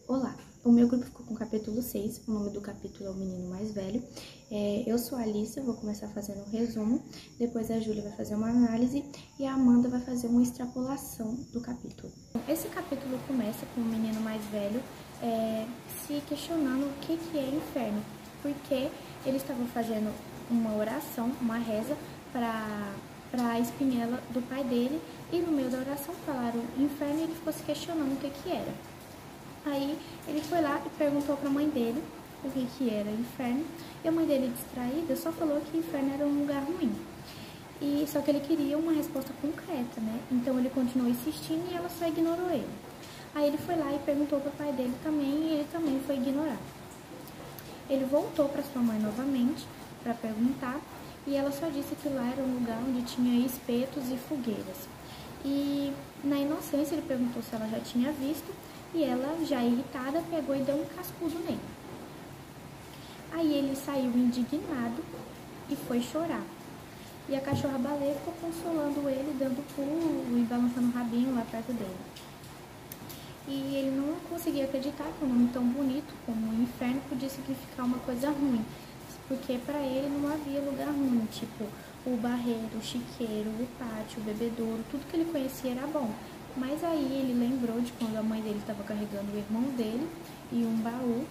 Olá, o meu grupo ficou com o capítulo 6, o nome do capítulo é O Menino Mais Velho. Eu sou a Alissa, vou começar fazendo um resumo, depois a Júlia vai fazer uma análise e a Amanda vai fazer uma extrapolação do capítulo. Esse capítulo começa com o menino mais velho se questionando o que é inferno, porque eles estavam fazendo uma oração, uma reza para a espinhela do pai dele, e no meio da oração falaram inferno e ele ficou se questionando o que era. Aí ele foi lá e perguntou para a mãe dele o que era inferno, e a mãe dele, distraída, só falou que inferno era um lugar ruim. Só que ele queria uma resposta concreta, né? Então ele continuou insistindo e ela só ignorou ele. Aí ele foi lá e perguntou para o pai dele também, e ele também foi ignorar. Ele voltou para sua mãe novamente para perguntar, e ela só disse que lá era um lugar onde tinha espetos e fogueiras. E na inocência ele perguntou se ela já tinha visto, e ela, já irritada, pegou e deu um cascudo nele. Aí ele saiu indignado e foi chorar. E a cachorra-baleia ficou consolando ele, dando pulo e balançando o rabinho lá perto dele. E ele não conseguia acreditar que um nome tão bonito como o inferno podia significar uma coisa ruim, porque para ele não havia lugar ruim, tipo o barreiro, o chiqueiro, o pátio, o bebedouro, tudo que ele conhecia era bom. Mas aí ele lembrou de quando a mãe dele estava carregando o irmão dele e um baú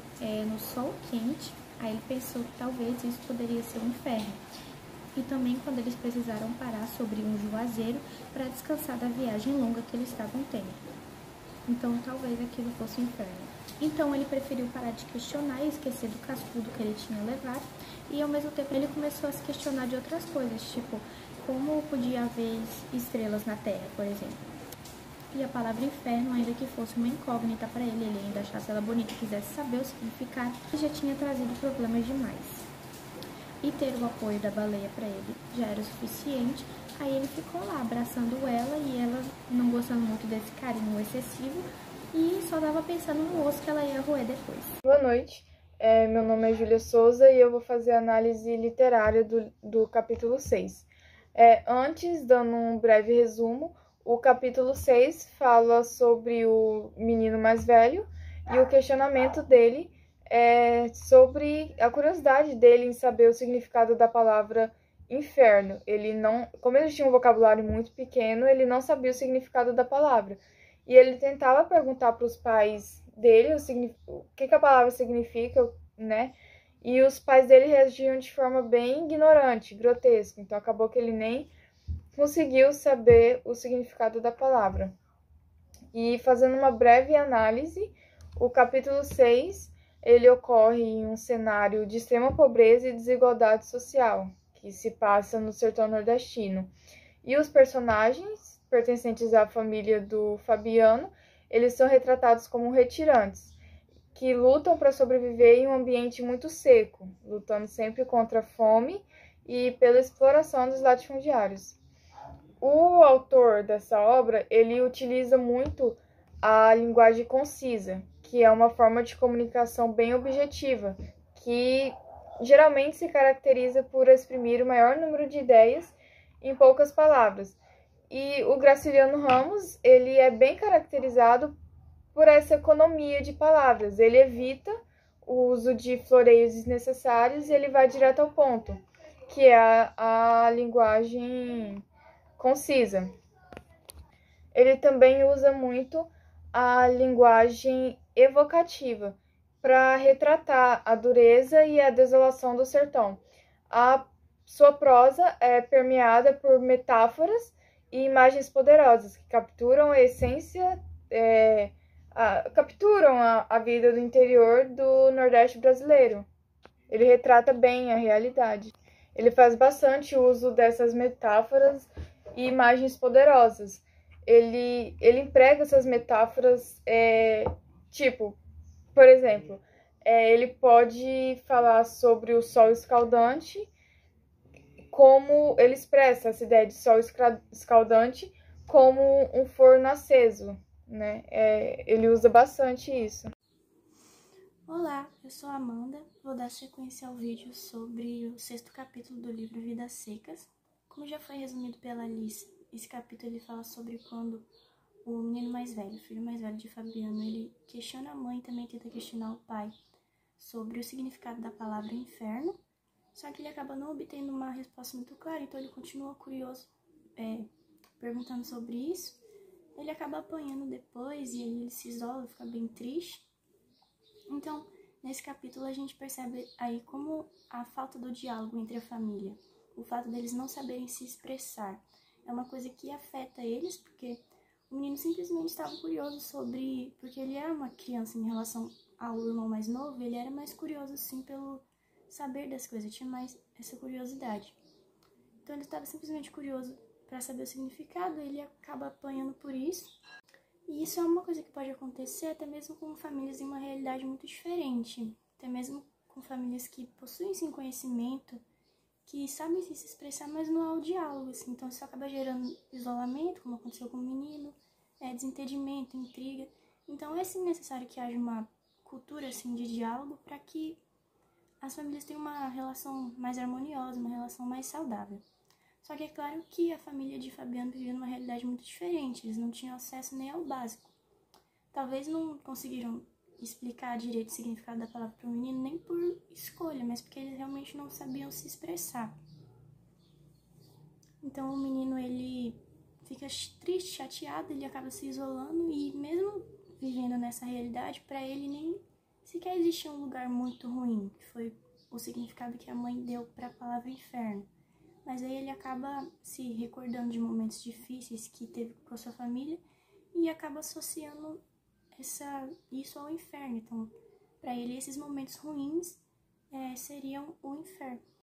no sol quente. Aí ele pensou que talvez isso poderia ser um inferno. E também quando eles precisaram parar sobre um juazeiro para descansar da viagem longa que eles estavam tendo. Então talvez aquilo fosse um inferno. Então ele preferiu parar de questionar e esquecer do cascudo que ele tinha levado. E ao mesmo tempo ele começou a se questionar de outras coisas, tipo como podia haver estrelas na Terra, por exemplo. E a palavra inferno, ainda que fosse uma incógnita para ele ainda achasse ela bonita e quisesse saber o significado, já tinha trazido problemas demais. E ter o apoio da baleia para ele já era o suficiente. Aí ele ficou lá abraçando ela, e ela não gostando muito desse carinho excessivo, e só tava pensando no osso que ela ia roer depois. Boa noite, meu nome é Júlia Souza e eu vou fazer a análise literária do capítulo 6. Antes, dando um breve resumo, o capítulo 6 fala sobre o menino mais velho e o questionamento dele sobre a curiosidade dele em saber o significado da palavra inferno. Como ele tinha um vocabulário muito pequeno, ele não sabia o significado da palavra. E ele tentava perguntar para os pais dele o que a palavra significa, né? E os pais dele reagiam de forma bem ignorante, grotesca. Então acabou que ele nem conseguiu saber o significado da palavra. E fazendo uma breve análise, o capítulo 6, ele ocorre em um cenário de extrema pobreza e desigualdade social, que se passa no sertão nordestino. E os personagens, pertencentes à família do Fabiano, eles são retratados como retirantes, que lutam para sobreviver em um ambiente muito seco, lutando sempre contra a fome e pela exploração dos latifundiários. O autor dessa obra, ele utiliza muito a linguagem concisa, que é uma forma de comunicação bem objetiva, que geralmente se caracteriza por exprimir o maior número de ideias em poucas palavras. E o Graciliano Ramos, ele é bem caracterizado por essa economia de palavras. Ele evita o uso de floreios desnecessários e ele vai direto ao ponto, que é a linguagem concisa. Ele também usa muito a linguagem evocativa para retratar a dureza e a desolação do sertão. A sua prosa é permeada por metáforas e imagens poderosas que capturam a essência, capturam a vida do interior do Nordeste brasileiro. Ele retrata bem a realidade. Ele faz bastante uso dessas metáforas e imagens poderosas. Ele emprega essas metáforas, por exemplo, ele pode falar sobre o sol escaldante, como ele expressa essa ideia de sol escaldante como um forno aceso, né? Ele usa bastante isso. Olá, eu sou a Amanda, vou dar sequência ao vídeo sobre o sexto capítulo do livro Vidas Secas. Como já foi resumido pela Alice, esse capítulo ele fala sobre quando o menino mais velho, o filho mais velho de Fabiano, ele questiona a mãe e também tenta questionar o pai sobre o significado da palavra inferno, só que ele acaba não obtendo uma resposta muito clara, então ele continua curioso, perguntando sobre isso. Ele acaba apanhando depois e aí ele se isola, fica bem triste. Então, nesse capítulo a gente percebe aí como a falta do diálogo entre a família, o fato deles não saberem se expressar, é uma coisa que afeta eles, porque o menino simplesmente estava curioso sobre... Porque ele era uma criança em relação ao irmão mais novo, ele era mais curioso, assim, pelo saber das coisas, tinha mais essa curiosidade. Então ele estava simplesmente curioso para saber o significado, ele acaba apanhando por isso. E isso é uma coisa que pode acontecer até mesmo com famílias em uma realidade muito diferente, até mesmo com famílias que possuem, sim, conhecimento, que sabem se expressar, mas não há o diálogo, assim. Então isso acaba gerando isolamento, como aconteceu com o menino, desentendimento, intriga. Então é sim necessário que haja uma cultura, assim, de diálogo para que as famílias tenham uma relação mais harmoniosa, uma relação mais saudável. Só que é claro que a família de Fabiano vivia numa realidade muito diferente, eles não tinham acesso nem ao básico. Talvez não conseguiram explicar direito o significado da palavra para o menino, nem por escolha, mas porque eles realmente não sabiam se expressar. Então o menino, ele fica triste, chateado, ele acaba se isolando e mesmo vivendo nessa realidade, para ele nem sequer existia um lugar muito ruim, que foi o significado que a mãe deu para a palavra inferno. Mas aí ele acaba se recordando de momentos difíceis que teve com a sua família e acaba associando isso ao inferno. Então, para ele, esses momentos ruins seriam o inferno.